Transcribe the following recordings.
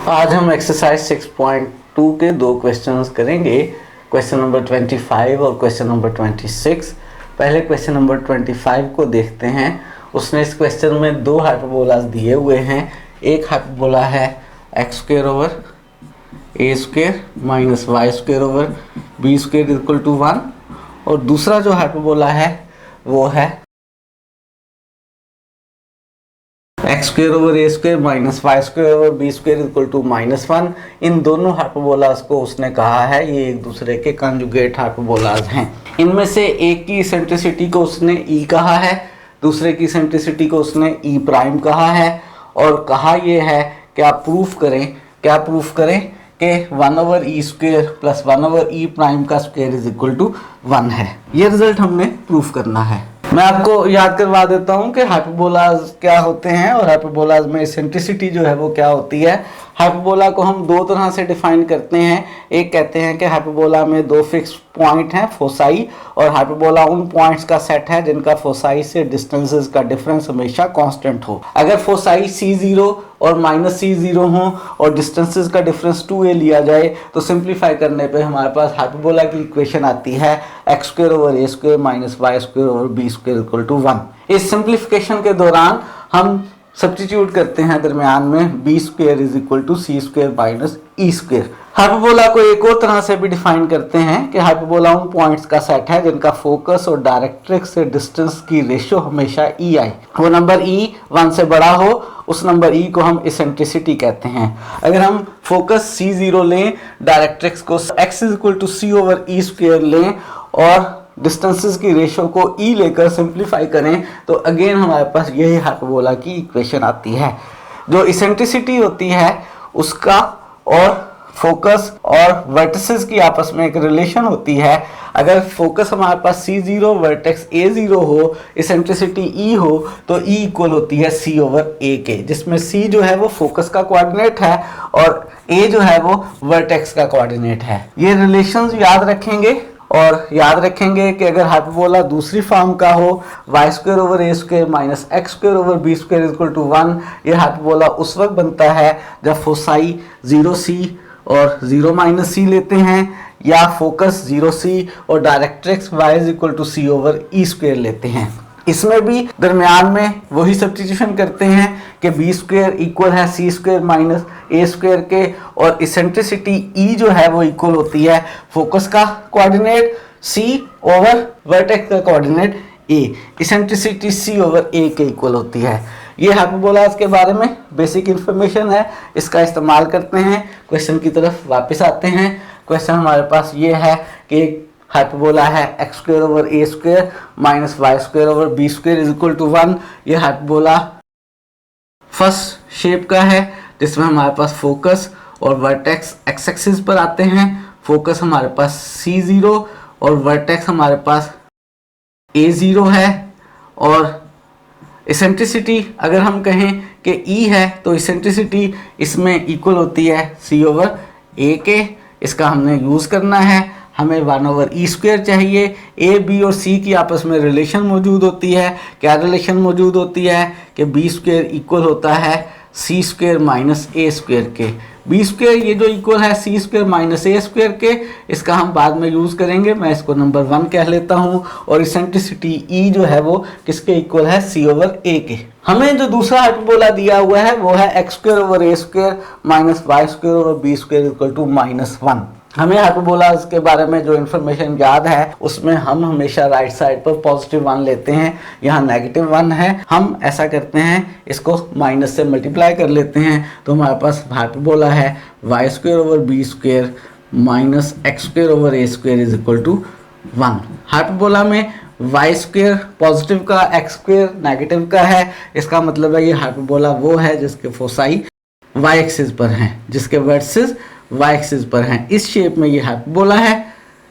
आज हम एक्सरसाइज 6.2 के दो क्वेश्चंस करेंगे, क्वेश्चन नंबर 25 और क्वेश्चन नंबर 26। पहले क्वेश्चन नंबर 25 को देखते हैं। उसने इस क्वेश्चन में दो हाइपरबोलास दिए हुए हैं। एक हाइपरबोला है X square over A square minus Y square over B square equal to 1, और दूसरा जो हाइपरबोला है वो है X square over A square minus Y square over B square equal to -1। इन दोनों हाइपरबोलास को उसने कहा है ये एक दूसरे के कंजुगेट हाइपरबोलास हैं। इनमें से एक की इसेंट्रिसिटी को उसने ई कहा है, दूसरे की इसेंट्रिसिटी को उसने ई प्राइम कहा है, और कहा ये है कि आप प्रूफ करें कि 1 over E square plus 1 over ई प्राइम का स्क्वायर इज इक्वल टू 1 है। ये रिजल्ट हमने प्रूफ करना है। मैं आपको याद करवा देता हूं कि हाइपरबोलास क्या होते हैं और हाइपरबोलास में इसेंट्रिसिटी जो है वो क्या होती है। हाइपरबोला को हम दो तरह से डिफाइन करते हैं। एक कहते हैं कि हाइपरबोला में दो फिक्स पॉइंट हैं, फोसाई, और हाइपरबोला उन पॉइंट्स का सेट है जिनका फोसाई से डिस्टेंसेस का डिफरेंस हमेशा कांस्टेंट हो। अगर फोसाई C0 और -C0 हो और डिस्टेंसेस का डिफरेंस 2a लिया जाए तो सिंप्लीफाई करने पे हमारे पास हाइपरबोला की इक्वेशन आती है X square over A square minus Y square over B square equal to 1। इस सिंप्लीफिकेशन के दौरान हम सब्स्टिट्यूट करते हैं दरमियान में B square is equal to C square minus E square. Hyperbola को एक और तरह से भी डिफाइन करते हैं कि हाइपरबोला उन पॉइंट्स का सेट है जिनका फोकस और डायरेक्ट्रिक्स से डिस्टेंस की रेशियो हमेशा ई आई, वो नंबर ई 1 से बड़ा हो, उस नंबर ई को हम इसेंट्रिसिटी कहते हैं। अगर हम फोकस C0 लें, डायरेक्ट्रिक्स को x is equal to C over E square लें और डिस्टेंसेस की रेशियो को ई लेकर सिंप्लीफाई करें तो अगेन हमारे पास यही हाइपरबोला की इक्वेशन आती है। जो इसेंट्रिसिटी होती है उसका और फोकस और वर्टिसेस की आपस में एक रिलेशन होती है। अगर फोकस हमारे पास C0 वर्टेक्स A0 हो, इसेंट्रिसिटी E हो, तो E इक्वल होती है C ओवर A के, जिसमें C जो है वो फोकस का कोऑर्डिनेट है और A जो है वो वर्टेक्स का कोऑर्डिनेट है। ये रिलेशंस याद रखेंगे और याद रखेंगे कि अगर हाइपरबोला दूसरी फॉर्म का हो Y square over A square minus X square over B square equal to 1, ये हाइपरबोला उस वक्त बनता है जब फोसाई 0c और 0 - c लेते हैं, या फोकस 0c और directrix y is equal to C over E square लेते हैं। इसमें भी दरमियान में वही सब्स्टिट्यूशन करते हैं कि बी स्क्वायर इक्वल है सी स्क्वायर माइनस ए स्क्वायर के, और इसेंट्रिसिटी ई जो है वो इक्वल होती है फोकस का कोऑर्डिनेट सी ओवर वर्टेक्स का कोऑर्डिनेट ए, इसेंट्रिसिटी सी ओवर ए के इक्वल होती है। ये हाइपरबोलास के बारे में बेसिक इंफॉर्मेशन है, इसका इस्तेमाल करते हैं। क्वेश्चन की तरफ वापस आते हैं। क्वेश्चन हमारे पास ये है कि हाइपरबोला है X square over A square minus Y square over B square is equal to 1। ये हाइपरबोला फर्स्ट शेप का है जिसमें हमारे पास फोकस और वर्टेक्स एक्स एक्सिस पर आते हैं। फोकस हमारे पास C0 और वर्टेक्स हमारे पास A0 है, और इसेंट्रिसिटी अगर हम कहें कि E है तो इसेंट्रिसिटी इसमें इक्वल होती है C ओवर A के। इसका हमने यूज़ करना है। हमें 1 ओवर ई स्क्वायर चाहिए। ए बी और सी की आपस में रिलेशन मौजूद होती है। क्या रिलेशन मौजूद होती है कि बी स्क्वायर इक्वल होता है सी स्क्वायर माइनस ए स्क्वायर के। बी स्क्वायर ये जो इक्वल है सी स्क्वायर माइनस ए स्क्वायर के, इसका हम बाद में यूज़ करेंगे। मैं इसको नंबर 1 कह लेता हूँ। और इसेंट्रिसिटी ई जो है वो किसके इक्वल है सी ओवर ए के। हमें जो दूसरा हाइपरबोला दिया हुआ है वो है X square over A square minus Y square over B square equal to -1। हमें हाइपरबोलास के बारे में जो इन्फॉर्मेशन याद है उसमें हम हमेशा राइट साइड पर +1 लेते हैं, यहाँ -1 है। हम ऐसा करते हैं, इसको माइनस से मल्टीप्लाई कर लेते हैं तो हमारे पास हाइपरबोला है Y square over B square minus X square over A square is equal to 1। Hyperbola में वाई स्क्वायर पॉजिटिव का, एक्स स्क्वायर नेगेटिव का है। इसका मतलब है ये हाइपरबोला वो है जिसके फोसाई वाई एक्सिस पर हैं, जिसके वर्टिसेस वाई एक्सिस पर हैं। इस शेप में ये हाइपरबोला है।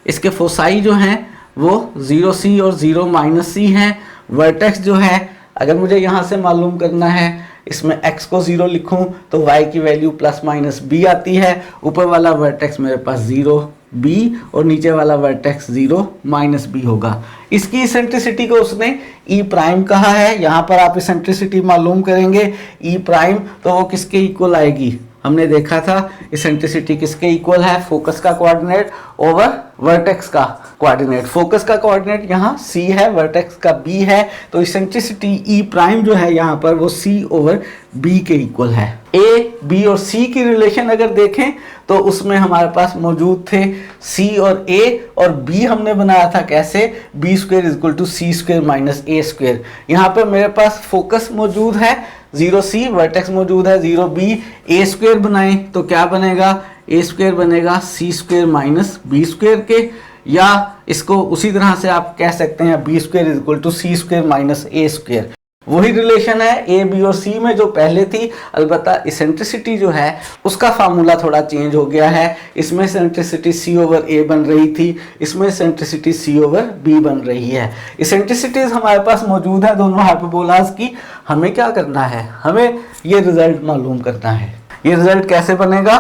इसके फोसाई जो हैं वो 0c और 0 - c हैं। वर्टेक्स जो है, अगर मुझे यहाँ से मालूम करना है, इसमें x को 0 लिखूं तो y की वैल्यू +-b आती है। ऊपर वाला वर्टेक्स मेरे पास 0b और नीचे वाला वर्टेक्स 0 - b होगा। इसकी इसेंट्रिसिटी को उसने ई प्राइम कहा है। यहाँ पर आप इसेंट्रिसिटी मालूम करेंगे ई प्राइम, तो वो किसके इक्वल आएगी, हमने देखा था इसेंट्रिसिटी किसके इक्वल है, फोकस का कोऑर्डिनेट ओवर वर्टेक्स का कोऑर्डिनेट। फोकस का कोऑर्डिनेट यहाँ c है, वर्टेक्स का b है, तो इसेंट्रिसिटी e प्राइम जो है यहाँ पर वो c ओवर b के इक्वल है। a, b और c की रिलेशन अगर देखें तो उसमें हमारे पास मौजूद थे c और a, और b हमने बनाया था कैसे, b square is equal to c square minus a square. यहाँ पर मेरे पास फोकस मौजूद है 0c, वर्टेक्स मौजूद है 0b, a स्क्वायर बनाएं तो क्या बनेगा, a स्क्वायर बनेगा c square minus b square के, या इसको उसी तरह से आप कह सकते हैं b square is equal to c square minus a square. वही रिलेशन है a, b और c में जो पहले थी, अलबत्ता इसेंट्रिसिटी जो है उसका फार्मूला थोड़ा चेंज हो गया है। इसमें इसेंट्रिसिटी c ओवर a बन रही थी, इसमें इसेंट्रिसिटी c ओवर b बन रही है। इसेंट्रिसिटीज हमारे पास मौजूद है दोनों हाइपरबोलास की। हमें क्या करना है, हमें ये रिजल्ट मालूम करना है। ये रिजल्ट कैसे बनेगा,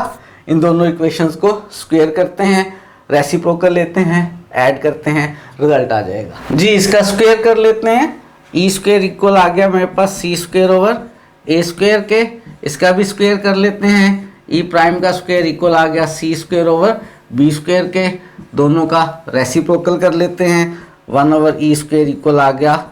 इन दोनों इक्वेशंस को स्क्वायर करते हैं, रेसिप्रोकल लेते हैं, ऐड करते हैं, रिजल्ट आ जाएगा। जी इसका स्क्वायर कर लेते हैं, ई स्क्वायर इक्वल आ गया मेरे पास सी स्क्वायर ओवर ए स्क्वायर के। इसका भी स्क्वायर कर लेते हैं, ई प्राइम का स्क्वायर इक्वल आ गया सी स्क्वायर ओवर बी स्क्वायर के। दोनों का रेसिप्रोकल कर लेते हैं, 1 ओवर ई स्क्वायर इक्वल आ गया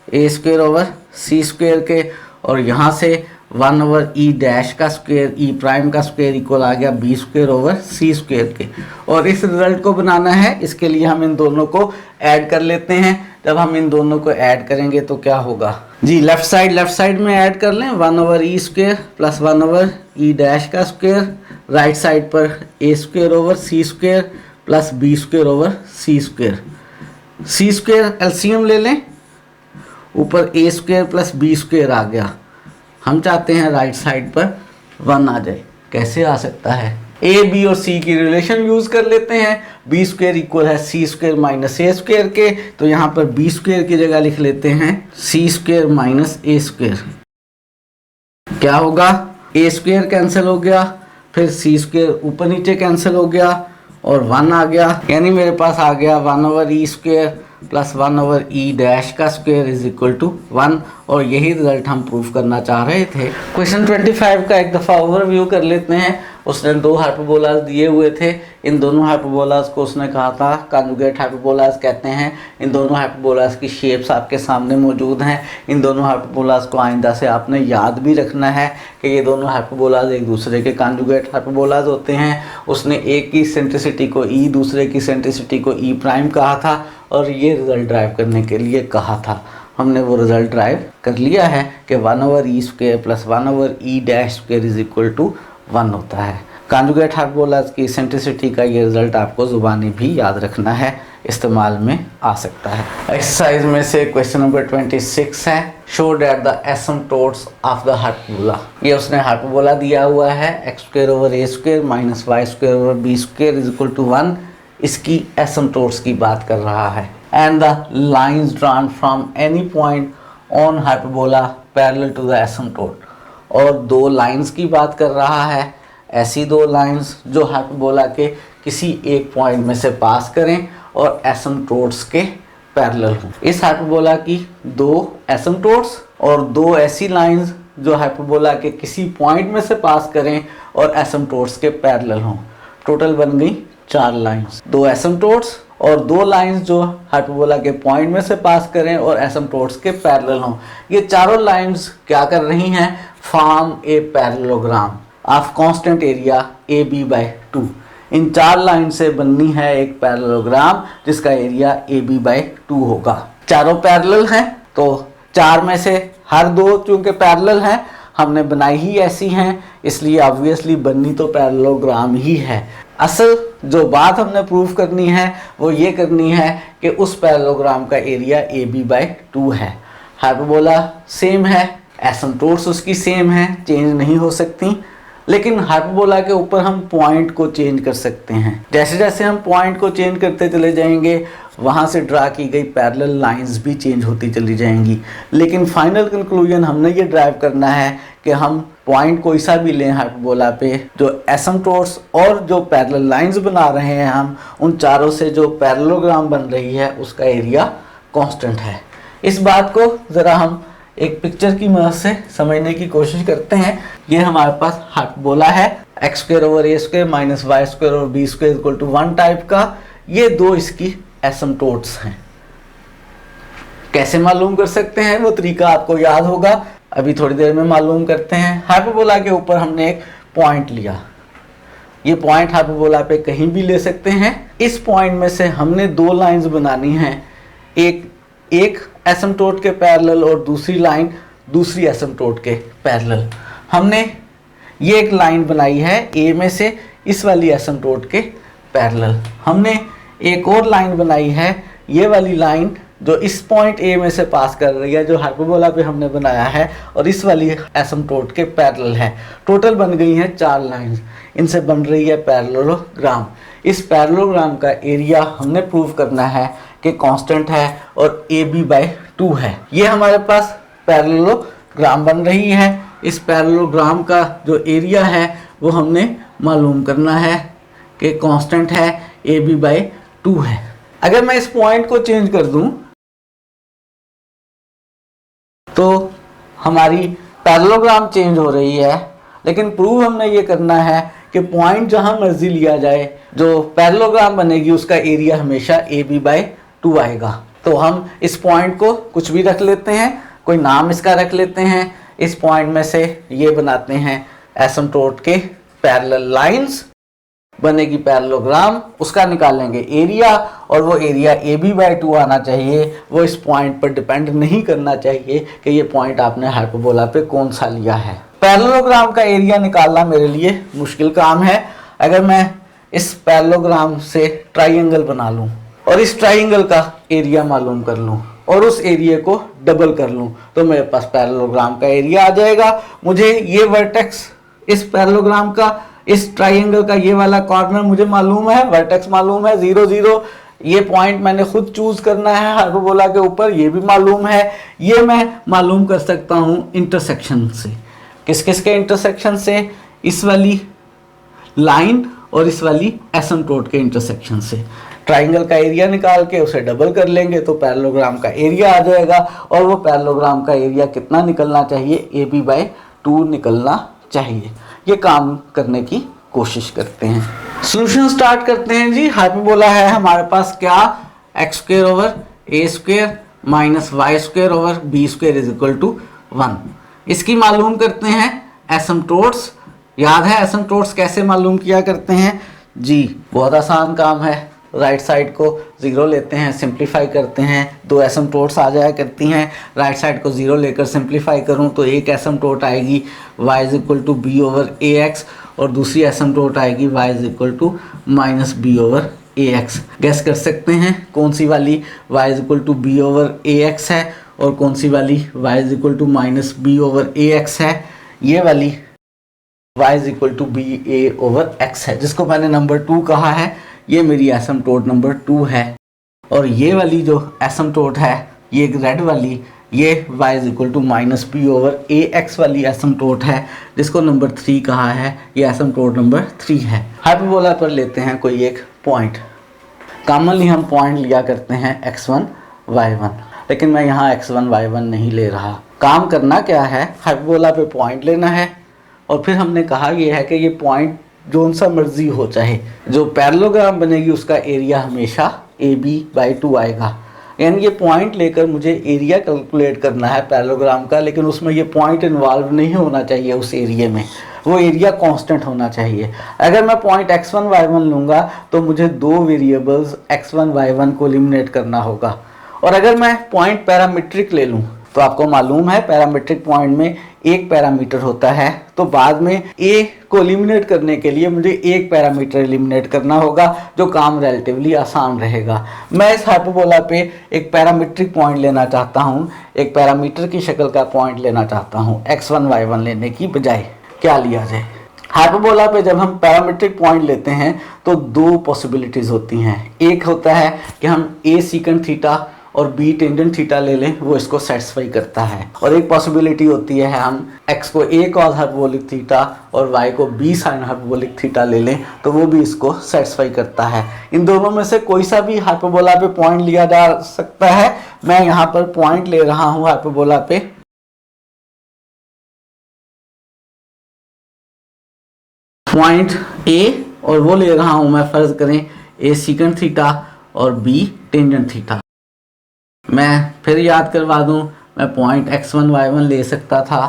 ए स्क्वायर ओवर सी स्क्वायर के, और यहाँ से 1 ओवर ई डैश का स्क्वायर ई प्राइम का स्क्वायर इक्वल आ गया B square over C square के। और इस रिजल्ट को बनाना है, इसके लिए हम इन दोनों को ऐड कर लेते हैं। जब हम इन दोनों को ऐड करेंगे तो क्या होगा जी, लेफ्ट साइड में ऐड कर लें, 1 over E square plus 1 over E dash का स्क्वायर, राइट साइड पर A square over C square plus B square over C square. C square LCM ले लें, ऊपर A square plus B square आ गया। हम चाहते हैं राइट साइड पर 1 आ जाए। कैसे आ सकता है, ए बी और सी की रिलेशन यूज कर लेते हैं। बी स्क्वायर इक्वल है सी स्क्वायर माइनस ए स्क्वायर के, तो यहाँ पर बी स्क्वायर की जगह लिख लेते हैं सी स्क्वायर माइनस ए स्क्वायर। क्या होगा, ए स्क्वायर कैंसिल हो गया, फिर सी स्क्वायर ऊपर नीचे कैंसिल हो गया और 1 आ गया, यानी मेरे पास आ गया 1 over E square plus 1 over E dash का स्क्वायर इज इक्वल टू 1। और यही रिजल्ट हम प्रूफ करना चाह रहे थे। क्वेश्चन 25 का एक दफ़ा ओवरव्यू कर लेते हैं। उसने 2 हाइपरबोलास दिए हुए थे, इन दोनों हाइपरबोलास को उसने कहा था कॉन्जुगेट हाइपरबोलास कहते हैं। इन दोनों हाइपरबोलास की शेप्स आपके सामने मौजूद हैं। इन दोनों हाइपरबोलास को आइंदा से आपने याद भी रखना है कि ये दोनों हाइपरबोलास एक दूसरे के कॉन्जुगेट हाइपरबोलास होते हैं। उसने एक की सेंट्रिसिटी को ई, दूसरे की सेंट्रिसिटी को ई प्राइम कहा था और ये रिजल्ट ड्राइव करने के लिए कहा था। हमने वो रिजल्ट ड्राइव कर लिया है कि 1 over E square plus 1 over E dash square is equal to 1 होता है। कॉन्जुगेट हाइपरबोलास की सेंट्रिसिटी का ये रिजल्ट आपको ज़ुबानी भी याद रखना है, इस्तेमाल में आ सकता है। एक्सरसाइज में से क्वेश्चन नंबर 26 है, show that the asymptotes of the hyperbola. ये उसने हाइपरबोला दिया हुआ है X square over A square minus Y square over B square is equal to 1। इसकी एसिम्पटोट्स की बात कर रहा है। And the lines drawn from any point on hyperbola parallel to the asymptote. और 2 लाइंस की बात कर रहा है, ऐसी 2 लाइंस जो हाइपरबोला के किसी एक पॉइंट में से पास करें और एसिम्पटोट्स के पैरेलल हों। इस हाइपरबोला की 2 एसिम्पटोट्स और 2 ऐसी लाइंस जो हाइपरबोला के किसी पॉइंट में से पास करें और एसिम्पटोट्स के पैरेलल हों। टोटल बन गई 4 लाइंस, 2 एसिम्पटोट्स और 2 लाइंस जो हाइपरबोला के पॉइंट में से पास करें और एसिम्पटोट्स के पैरेलल हों। ये चारों लाइंस क्या कर रही हैं, form a parallelogram of constant area A B by 2। इन 4 लाइन से बननी है एक पैरेललोग्राम जिसका एरिया ए बी बाई 2 होगा। चारों पैरेलल हैं तो 4 में से हर 2 चूंकि पैरेलल हैं हमने बनाई ही ऐसी हैं, इसलिए ऑब्वियसली बननी तो पैरेललोग्राम ही है। असल जो बात हमने प्रूफ करनी है वो ये करनी है कि उस पैरेललोग्राम का एरिया ए बी बाई 2 है। हाइपरबोला सेम है, एसिम्पटोट्स उसकी सेम है, चेंज नहीं हो सकती, लेकिन हाइपरबोला के ऊपर हम पॉइंट को चेंज कर सकते हैं। जैसे जैसे हम पॉइंट को चेंज करते चले जाएंगे वहाँ से ड्रा की गई पैरेलल लाइंस भी चेंज होती चली जाएंगी। लेकिन फाइनल कंक्लूजन हमने ये ड्राइव करना है कि हम पॉइंट कोई सा भी लें हाइपरबोला पे, जो एसिम्पटोट्स और जो पैरेलल लाइंस बना रहे हैं हम, उन चारों से जो पैरेललोग्राम बन रही है उसका एरिया कांस्टेंट है। इस बात को ज़रा हम एक पिक्चर की मदद से समझने की कोशिश करते हैं। ये हमारे पास हाइपरबोला है x² + a² - y² और b² = 1 टाइप का। ये दो इसकी एसिम्प्टोट्स हैं। कैसे मालूम कर सकते हैं वो तरीका आपको याद होगा, अभी थोड़ी देर में मालूम करते हैं। हाइपरबोला के ऊपर हमने एक पॉइंट लिया, ये पॉइंट हाइपरबोला पे कहीं भी ले सकते हैं। इस पॉइंट में से हमने दो लाइंस बनानी हैं, एक एसिम्प्टोट के पैरेलल और दूसरी लाइन दूसरी एसिम्प्टोट के पैरेलल। हमने ये एक लाइन बनाई है ए में से इस वाली एसिम्प्टोट के पैरेलल। हमने एक और लाइन बनाई है, ये वाली लाइन जो इस पॉइंट ए में से पास कर रही है, जो हाइपरबोला पे हमने बनाया है, और इस वाली एसिम्प्टोट के पैरेलल है। टोटल बन गई हैं 4 लाइंस, इनसे बन रही है पैरेललोग्राम। इस पैरेललोग्राम का एरिया हमने प्रूव करना है कि कांस्टेंट है और AB/2 है। ये हमारे पास पैरेललोग्राम बन रही है। इस पैरेललोग्राम का जो एरिया है वो हमने मालूम करना है कि कांस्टेंट है, AB/2 है। अगर मैं इस पॉइंट को चेंज कर दूं तो हमारी पैरेललोग्राम चेंज हो रही है, लेकिन प्रूव हमने ये करना है कि पॉइंट जहां मर्जी लिया जाए, जो पैरेललोग्राम बनेगी उसका एरिया हमेशा AB/2 आएगा। तो हम इस पॉइंट को कुछ भी रख लेते हैं, कोई नाम इसका रख लेते हैं। इस पॉइंट में से ये बनाते हैं एसिम्प्टोट के पैरेलल लाइंस, बनेगी पैरेललोग्राम, उसका निकालेंगे एरिया, और वो एरिया AB/2 आना चाहिए। वो इस पॉइंट पर डिपेंड नहीं करना चाहिए कि ये पॉइंट आपने हाइपरबोला पे कौन सा लिया है। पैरेललोग्राम का एरिया निकालना मेरे लिए मुश्किल काम है। अगर मैं इस पैरेललोग्राम से ट्राइंगल बना लूं और इस ट्राइंगल का एरिया मालूम कर लूं और उस एरिया को डबल कर लूं तो मेरे पास पैरेललोग्राम का एरिया आ जाएगा। मुझे ये वर्टेक्स इस पैरेललोग्राम का, इस ट्राइंगल का ये वाला कॉर्नर मुझे मालूम है, वर्टेक्स मालूम है 0 0। ये पॉइंट मैंने खुद चूज करना है हाइपरबोला के ऊपर, ये भी मालूम है। ये मैं मालूम कर सकता हूँ इंटरसेक्शन से। किस किस के इंटरसेक्शन से? इस वाली लाइन और इस वाली एसिम्प्टोट के इंटरसेक्शन से। ट्राइंगल का एरिया निकाल के उसे डबल कर लेंगे तो पैरेललोग्राम का एरिया आ जाएगा, और वो पैरेललोग्राम का एरिया कितना निकलना चाहिए? AB/2 निकलना चाहिए। ये काम करने की कोशिश करते हैं। सॉल्यूशन स्टार्ट करते हैं जी। हाइपरबोला है हमारे पास क्या? x² / a² - y² / b² = 1। इसकी मालूम करते हैं एसिम्प्टोट्स। याद है एसिम्प्टोट्स कैसे मालूम किया करते हैं जी? बहुत आसान काम है। राइट साइड को 0 लेते हैं, सिंप्लीफाई करते हैं, 2 एसिम्प्टोट्स आ जाया करती हैं। राइट साइड को 0 लेकर सिंप्लीफाई करूं तो एक एसिम्प्टोट आएगी y = b/ax और दूसरी एसिम्प्टोट आएगी y = -b/ax। गैस कर सकते हैं कौन सी वाली y = b/ax है और कौन सी वाली y = -b/ax है? ये वाली y = ba/x है, जिसको मैंने नंबर 2 कहा है। ये मेरी एसिम्प्टोट नंबर 2 है। और ये वाली जो एसिम्प्टोट है, ये रेड वाली, ये y = -b/ax वाली एसिम्प्टोट है, जिसको नंबर 3 कहा है। ये एसिम्प्टोट नंबर 3 है। हाइपरबोला पर लेते हैं कोई एक पॉइंट। कॉमनली हम पॉइंट लिया करते हैं x1 y1, लेकिन मैं यहाँ x1 y1 नहीं ले रहा। काम करना क्या है? हाइपरबोला पे पॉइंट लेना है, और फिर हमने कहा ये है कि ये पॉइंट जोन सा मर्जी हो, चाहे जो पैरेललोग्राम बनेगी उसका एरिया हमेशा AB/2 आएगा। यानी ये पॉइंट लेकर मुझे एरिया कैलकुलेट करना है पैरेललोग्राम का, लेकिन उसमें ये पॉइंट इन्वॉल्व नहीं होना चाहिए उस एरिया में, वो एरिया कांस्टेंट होना चाहिए। अगर मैं पॉइंट x1 y1 लूँगा तो मुझे 2 वेरिएबल्स x1 y1 को एलिमिनेट करना होगा। और अगर मैं पॉइंट पैरामीट्रिक ले लूँ तो आपको मालूम है पैरामीट्रिक पॉइंट में एक पैरामीटर होता है, तो बाद में a को एलिमिनेट करने के लिए मुझे एक पैरामीटर एलिमिनेट करना होगा, जो काम रिलेटिवली आसान रहेगा। मैं इस हाइपरबोला पे एक पैरामीट्रिक पॉइंट लेना चाहता हूँ, एक पैरामीटर की शक्ल का पॉइंट लेना चाहता हूँ x1 y1 लेने की बजाय। क्या लिया जाए? हाइपरबोला पे जब हम पैरामीट्रिक पॉइंट लेते हैं तो 2 पॉसिबिलिटीज होती हैं। एक होता है कि हम a सीकेंट थीटा और b टेंजेंट थीटा ले लें, वो इसको सेटिस्फाई करता है। और एक पॉसिबिलिटी होती है हम x को a cos हाइपरबोलिक थीटा और y को b sin हाइपरबोलिक थीटा ले लें, तो वो भी इसको सेटिस्फाई करता है। इन दोनों में से कोई सा भी हाइपरबोला पे पॉइंट लिया जा सकता है। मैं यहाँ पर पॉइंट ले रहा हूँ हाइपरबोला पे पॉइंट ए और वो ले रहा हूं मैं, फर्ज करें ए सीकेंट थीटा और बी टेंजेंट थीटा। मैं फिर याद करवा दूं, मैं पॉइंट x1 y1 ले सकता था,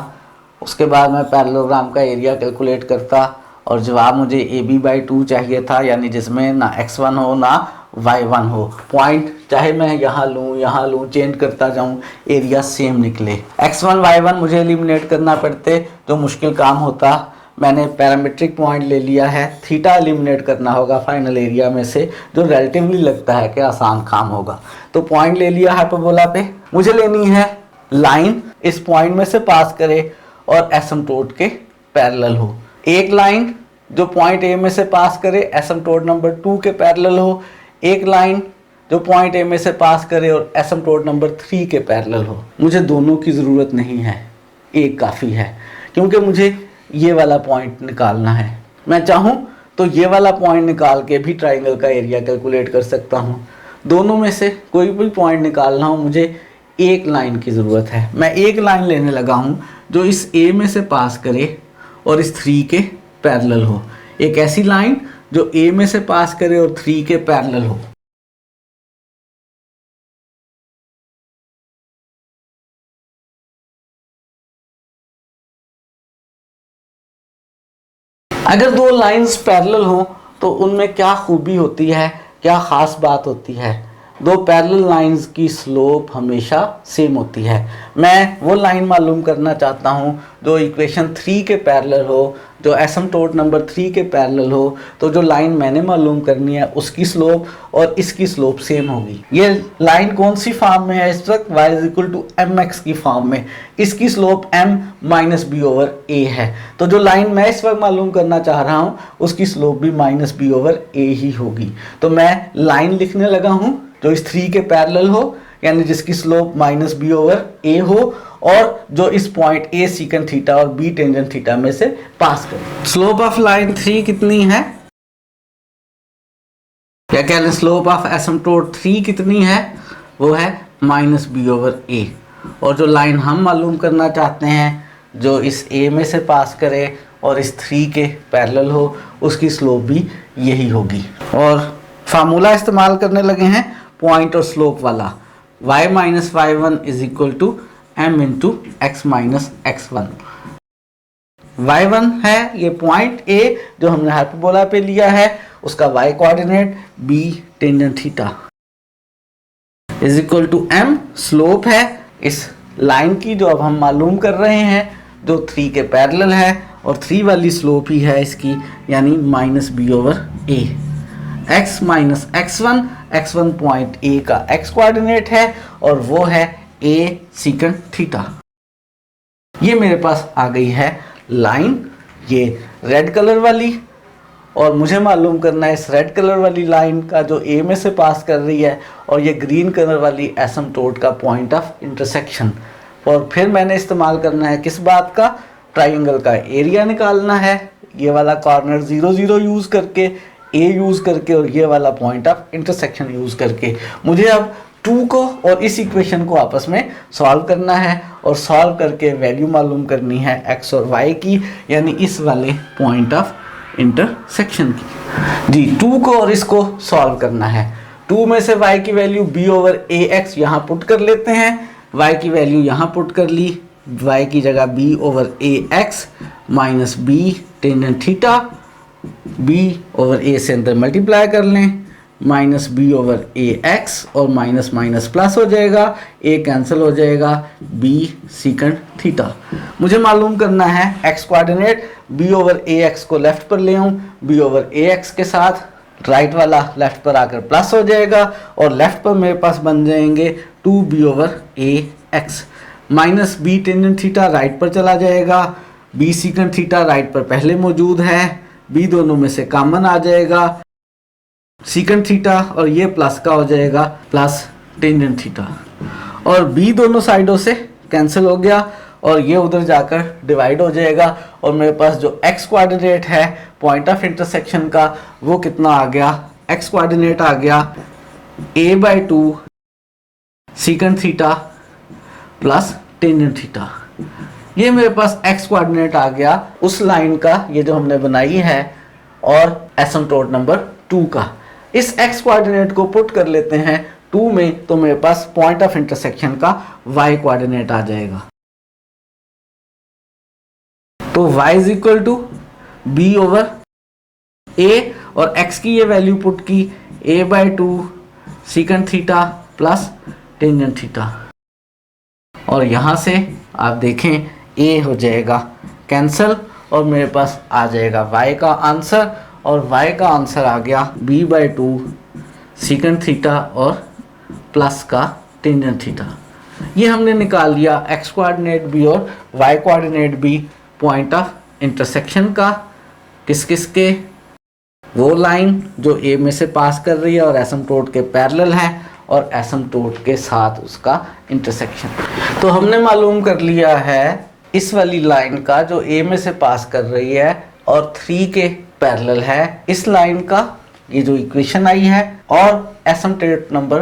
उसके बाद मैं पैरेललोग्राम का एरिया कैलकुलेट करता और जवाब मुझे AB/2 चाहिए था, यानी जिसमें ना x1 हो ना y1 हो। पॉइंट चाहे मैं यहाँ लूँ चेंज करता जाऊँ, एरिया सेम निकले। x1 y1 मुझे एलिमिनेट करना पड़ते जो मुश्किल काम होता। मैंने पैरामीट्रिक पॉइंट ले लिया है, थीटा एलिमिनेट करना होगा फाइनल एरिया में से, जो रिलेटिवली लगता है कि आसान काम होगा। तो पॉइंट ले लिया हाइपरबोला पे। मुझे लेनी है लाइन इस पॉइंट में से पास करे और एसिम्प्टोट के पैरेलल हो। एक लाइन जो पॉइंट ए में से पास करे एसिम्प्टोट नंबर 2 के पैरेलल हो, एक लाइन जो पॉइंट ए में से पास करे और एसिम्प्टोट नंबर 3 के पैरेलल हो। मुझे दोनों की ज़रूरत नहीं है, एक काफ़ी है, क्योंकि मुझे ये वाला पॉइंट निकालना है। मैं चाहूँ तो ये वाला पॉइंट निकाल के भी ट्राइंगल का एरिया कैलकुलेट कर सकता हूँ। दोनों में से कोई भी पॉइंट निकालना हो, मुझे एक लाइन की ज़रूरत है। मैं एक लाइन लेने लगा हूँ जो इस ए में से पास करे और इस 3 के पैरेलल हो। एक ऐसी लाइन जो ए में से पास करे और 3 के पैरेलल हो। अगर दो लाइंस पैरेलल हो तो उनमें क्या खूबी होती है, क्या ख़ास बात होती है? दो पैरेलल लाइंस की स्लोप हमेशा सेम होती है। मैं वो लाइन मालूम करना चाहता हूँ जो इक्वेशन 3 के पैरेलल हो, जो एसिम्प्टोट नंबर 3 के पैरेलल हो। तो जो लाइन मैंने मालूम करनी है उसकी स्लोप और इसकी स्लोप सेम होगी। ये लाइन कौन सी फॉर्म में है इस वक्त? y mx की फॉर्म में। इसकी स्लोप m - b/a है। तो जो लाइन मैं इस वक्त मालूम करना चाह रहा हूँ उसकी स्लोप भी -b/a ही होगी। तो मैं लाइन लिखने लगा हूँ जो इस 3 के पैरेलल हो, यानी जिसकी स्लोप -b/a हो और जो इस पॉइंट a सीकेंट थीटा और b टेंजेंट थीटा में से पास करे। स्लोप ऑफ लाइन 3 कितनी है? क्या कह रहे हैं? स्लोप ऑफ एसिम्प्टोट 3 कितनी है? वो है -b/a। और जो लाइन हम मालूम करना चाहते हैं जो इस a में से पास करे और इस 3 के पैरेलल हो, उसकी स्लोप भी यही होगी। और फार्मूला इस्तेमाल करने लगे हैं पॉइंट और स्लोप वाला। y - y1 = m × x - x1। y1 है ये पॉइंट a जो हमने हाइपरबोला पे लिया है, उसका y coordinate b tangent theta = m। Slope है इस लाइन की जो अब हम मालूम कर रहे हैं, जो 3 के पैरेलल है और 3 वाली स्लोप ही है इसकी, यानी -b/a। x - x1, x1 point a का x कोऑर्डिनेट है और वो है a सीकेंट थीटा। ये मेरे पास आ गई है लाइन, ये रेड कलर वाली, और मुझे मालूम करना है इस रेड कलर वाली लाइन का जो a में से पास कर रही है, और ये ग्रीन कलर वाली एसिम्प्टोट का पॉइंट ऑफ इंटरसेक्शन। और फिर मैंने इस्तेमाल करना है किस बात का? ट्राइंगल का एरिया निकालना है। ये वाला कॉर्नर 0 0 यूज़ करके, a यूज़ करके और ये वाला पॉइंट ऑफ इंटरसेक्शन यूज़ करके मुझे अब 2 को और इस इक्वेशन को आपस में सॉल्व करना है और सॉल्व करके वैल्यू मालूम करनी है x और y की, यानी इस वाले पॉइंट ऑफ इंटरसेक्शन की। जी 2 को और इसको सॉल्व करना है। 2 में से y की वैल्यू b/ax यहाँ पुट कर लेते हैं, y की वैल्यू यहाँ पुट कर ली, y की जगह b/ax - b tangent theta, b/a से अंदर मल्टीप्लाई कर लें, -b/ax और माइनस माइनस प्लस हो जाएगा, a कैंसिल हो जाएगा, b सीकेंट थीटा। मुझे मालूम करना है x कोऑर्डिनेट। b/ax को लेफ्ट पर ले आऊँ, b/ax के साथ राइट वाला लेफ्ट पर आकर प्लस हो जाएगा और लेफ्ट पर मेरे पास बन जाएंगे 2b/ax। -b tangent theta right पर चला जाएगा, b सीकेंट थीटा राइट पर पहले मौजूद है, b दोनों में से कॉमन आ जाएगा, सीकेंट थीटा और ये प्लस का हो जाएगा प्लस टेंजेंट थीटा, और b दोनों साइडों से कैंसिल हो गया और ये उधर जाकर डिवाइड हो जाएगा और मेरे पास जो x कोऑर्डिनेट है पॉइंट ऑफ इंटरसेक्शन का वो कितना आ गया? x कोऑर्डिनेट आ गया a/2 secant theta plus tangent theta. ये मेरे पास x कोऑर्डिनेट आ गया उस लाइन का, ये जो हमने बनाई है और एसिम्प्टोट नंबर 2 का। इस x कोऑर्डिनेट को पुट कर लेते हैं 2 में, तो मेरे पास पॉइंट ऑफ इंटरसेक्शन का y कोऑर्डिनेट आ जाएगा। तो y is equal to b over a, और x की ये वैल्यू पुट की a/2 secant theta plus tangent theta, और यहां से आप देखें a हो जाएगा कैंसल और मेरे पास आ जाएगा y का आंसर, और y का आंसर आ गया b/2 सीकंड थीटा और प्लस का टेंजेंट थीटा। ये हमने निकाल लिया x कोऑर्डिनेट b और y coordinate b point of intersection का। किस किस के? वो लाइन जो a में से पास कर रही है और एसिम्प्टोट के पैरेलल है, और एसिम्प्टोट के साथ उसका इंटरसेक्शन। तो हमने मालूम कर लिया है इस वाली लाइन का जो a में से पास कर रही है और 3 के पैरेलल है, इस लाइन का ये जो इक्वेशन आई है, और एसिम्प्टोट नंबर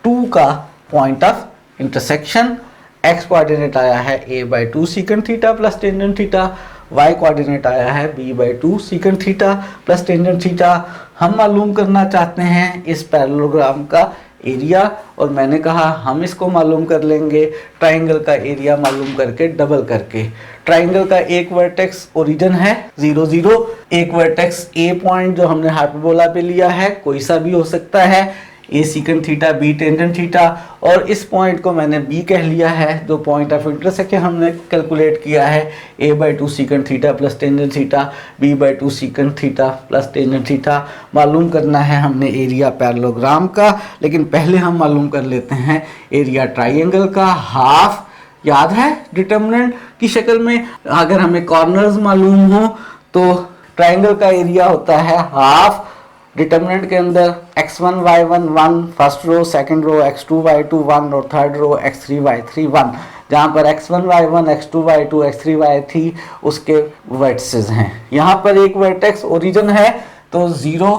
2 का point of intersection. x coordinate आया है a/2 secant theta plus tangent theta, y coordinate आया है b/2 secant theta plus tangent theta. हम मालूम करना चाहते हैं इस पैरेललोग्राम का एरिया, और मैंने कहा हम इसको मालूम कर लेंगे ट्राइंगल का एरिया मालूम करके, डबल करके। ट्राइंगल का एक वर्टेक्स ओरिजिन है 0 0, एक वर्टेक्स a पॉइंट जो हमने हाइपरबोला पे लिया है, कोई सा भी हो सकता है, a secant theta b tangent theta, और इस पॉइंट को मैंने b कह लिया है। जो पॉइंट ऑफ इंटरसेक्शन हमने कैलकुलेट किया है a/2 secant theta plus tangent theta, b/2 secant theta plus tangent theta. मालूम करना है हमने एरिया पैरेललोग्राम का, लेकिन पहले हम मालूम कर लेते हैं एरिया ट्राइंगल का। हाफ याद है डिटर्मिनेंट की शक्ल में, अगर हमें कॉर्नर्स मालूम हो तो ट्राइंगल का एरिया होता है हाफ। डिटर्मिनेंट के अंदर x1 y1 1 first row, second row x2 y2 1 और थर्ड रो x3 y3 1, जहाँ पर x1 y1 x2 y2 x3 y3 उसके वर्टिसेस हैं। यहाँ पर एक वर्टेक्स ओरिजिन है तो 0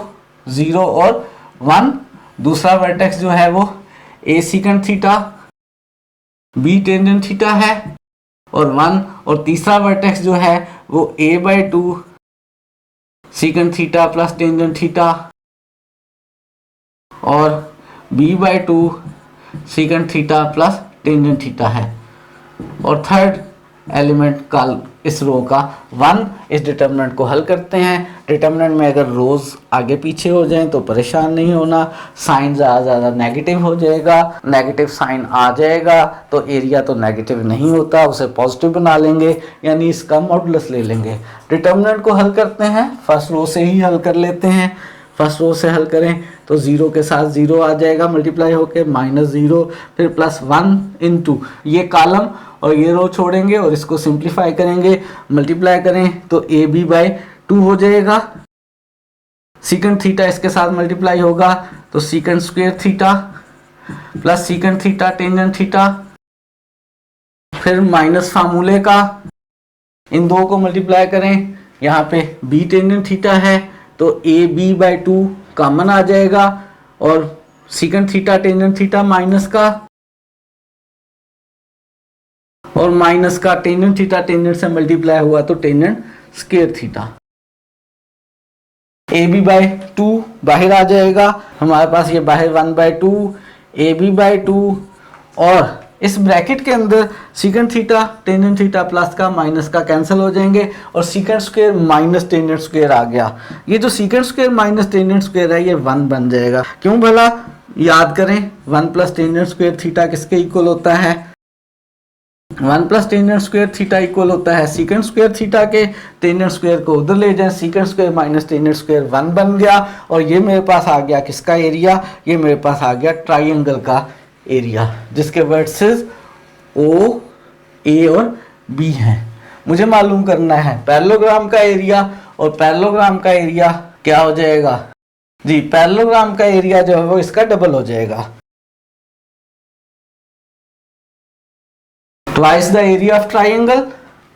0 और 1, दूसरा वर्टेक्स जो है वो a secant theta b tangent theta है और 1, और तीसरा वर्टेक्स जो है वो a/2 secant theta plus tangent theta और b/2 secant theta plus tangent theta है, और थर्ड एलिमेंट का इस रो का 1। इस डिटर्मिनेंट को हल करते हैं। डिटर्मिनेंट में अगर रोज आगे पीछे हो जाएं तो परेशान नहीं होना, साइन ज़्यादा नेगेटिव हो जाएगा, नेगेटिव साइन आ जाएगा तो एरिया तो नेगेटिव नहीं होता, उसे पॉजिटिव बना लेंगे, यानी इसका मॉडुलस ले लेंगे। डिटर्मिनेंट को हल करते हैं, फर्स्ट रो से ही हल कर लेते हैं। फर्स्ट रो से हल करें तो 0 के साथ 0 आ जाएगा मल्टीप्लाई होके, -0 फिर +1 इंटू ये कॉलम और ये रो छोड़ेंगे और इसको सिंप्लीफाई करेंगे, मल्टीप्लाई करें तो ab/2 हो जाएगा। सीकंड थीटा इसके साथ मल्टीप्लाई होगा तो secant square theta plus secant theta tangent theta, फिर माइनस फार्मूले का, इन दो को मल्टीप्लाई करें, यहाँ पे b टेंजेंट थीटा है तो ab/2 कॉमन आ जाएगा, और secant theta tangent theta minus का, और माइनस का टेंजेंट थीटा टेंजेंट से मल्टीप्लाई हुआ तो टेंजेंट स्क्वायर थीटा। ab/2 बाहर आ जाएगा, हमारे पास ये बाहर 1/2 ab/2, और इस ब्रैकेट के अंदर secant theta tangent theta plus का माइनस का कैंसिल हो जाएंगे, और secant square minus tangent square आ गया। ये जो secant square minus tangent square है ये 1 बन जाएगा। क्यों भला? याद करें 1 प्लस टेंजेंट स्क्वायर थीटा किसके इक्वल होता है? 1 plus tangent square theta equal होता है सीकंड स्क्वायर थीटा के। टेंजेंट स्क्वायर को उधर ले जाएं, secant square minus tangent square 1 बन गया, और ये मेरे पास आ गया किसका एरिया? ये मेरे पास आ गया ट्राइंगल का एरिया, जिसके वर्टिसेस O, A और B हैं। मुझे मालूम करना है पैरेललोग्राम का एरिया, और पैरेललोग्राम का एरिया क्या हो जाएगा जी? पैरेललोग्राम का एरिया जो है वो इसका डबल हो जाएगा, twice the area of triangle.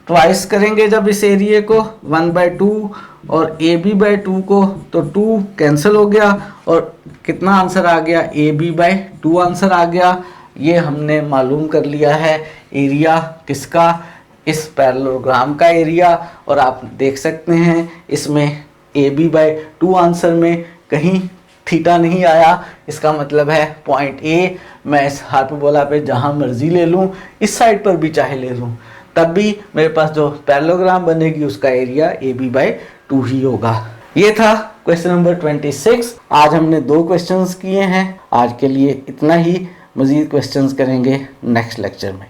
Twice करेंगे जब इस एरिया को 1/2 और ab/2 को, तो 2 कैंसिल हो गया, और कितना आंसर आ गया? ab/2 आंसर आ गया। ये हमने मालूम कर लिया है एरिया किसका? इस पैरेललोग्राम का एरिया। और आप देख सकते हैं इसमें ए बी बाई 2 आंसर में कहीं थीटा नहीं आया, इसका मतलब है पॉइंट ए मैं इस हाइपरबोला पे जहां मर्जी ले लूं, इस साइड पर भी चाहे ले लूं, तब भी मेरे पास जो पैरेललोग्राम बनेगी उसका एरिया ए बी बाई 2 ही होगा। ये था क्वेश्चन नंबर 26। आज हमने 2 क्वेश्चंस किए हैं। आज के लिए इतना ही, मजीद क्वेश्चंस करेंगे नेक्स्ट लेक्चर में।